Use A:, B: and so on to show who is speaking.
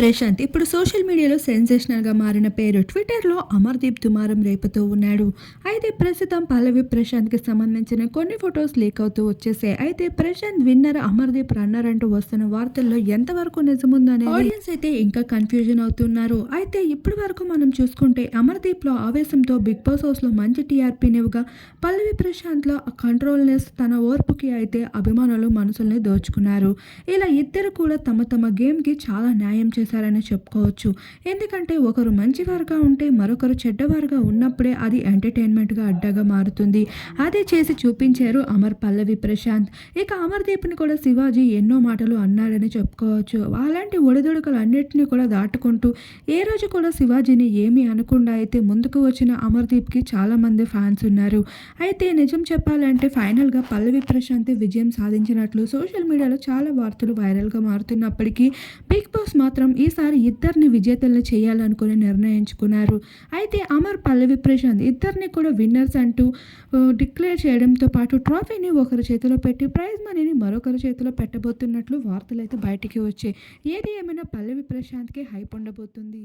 A: ప్రశాంత్ ఇప్పుడు సోషల్ మీడియాలో సెన్సేషనల్‌గా మారిన పేరు. ట్విట్టర్‌లో అమర్‌దీప్ దుమారం రేపుతూ ఉన్నాడు. అయితే ప్రస్తుతం పల్లవి ప్రశాంత్‌కి సంబంధించిన కొన్ని ఫోటోస్ లీక్ అవుతూ వచ్చేసాయి. అయితే ప్రశాంత్ విన్నర్, అమర్‌దీప్ రన్నర్ అంటూ వస్తున్న వార్తల్లో ఎంతవరకు నిజముందనేది ఆడియన్స్ అయితే ఇంకా కన్‌ఫ్యూజన్ అవుతున్నారు. అయితే ఇప్పటి వరకు మనం చూసుకుంటే అమర్‌దీప్‌లో ఆవేశంతో బిగ్ బాస్ హౌస్‌లో మంచి టీఆర్‌పీనివ్వగా, పల్లవి ప్రశాంత్‌లో ఆ కంట్రోల్‌నెస్, తన ఓర్పుకి అయితే అభిమానులు మనసుల్ని దోచుకున్నారు. ఇలా ఇద్దరు కూడా తమ తమ గేమ్‌కి చాలా న్యాయం చేశారని చెప్పుకోవచ్చు. ఎందుకంటే ఒకరు మంచివారుగా ఉంటే మరొకరు చెడ్డవారుగా ఉన్నప్పుడే అది ఎంటర్‌టైన్‌మెంట్‌గా అడ్డగా మారుతుంది. అదే చేసి చూపించారు పల్లవి ప్రశాంత్. ఇక అమర్‌దీప్‌ని కూడా శివాజీ ఎన్నో మాటలు అన్నాడని చెప్పుకోవచ్చు. అలాంటి ఒడిదుడుకులన్నిటిని కూడా దాటుకుంటూ ఏ రోజు కూడా శివాజీని ఏమీ అనకుండా అయితే ముందుకు వచ్చిన అమర్‌దీప్‌కి చాలామంది ఫ్యాన్స్ ఉన్నారు. అయితే నిజం చెప్పాలంటే ఫైనల్‌గా పల్లవి ప్రశాంత్ విజయం సాధించినట్లు సోషల్ మీడియాలో చాలా వార్తలు వైరల్‌గా మారుతున్నప్పటికీ బిగ్ బాస్ మాత్రం ఈసారి ఇద్దరిని విజేతలను చేయాలనుకుని నిర్ణయించుకున్నారు. అయితే పల్లవి ప్రశాంత్ ఇద్దరిని కూడా విన్నర్స్ అంటూ డిక్లేర్ చేయడంతో పాటు ట్రోఫీని ఒకరి చేతిలో పెట్టి ప్రైజ్ మనీని మరొకరి చేతిలో పెట్టబోతున్నట్లు వార్తలైతే బయటికి వచ్చాయి. ఏది ఏమైనా పల్లవి ప్రశాంత్‌కి హైప్ ఉండబోతుంది.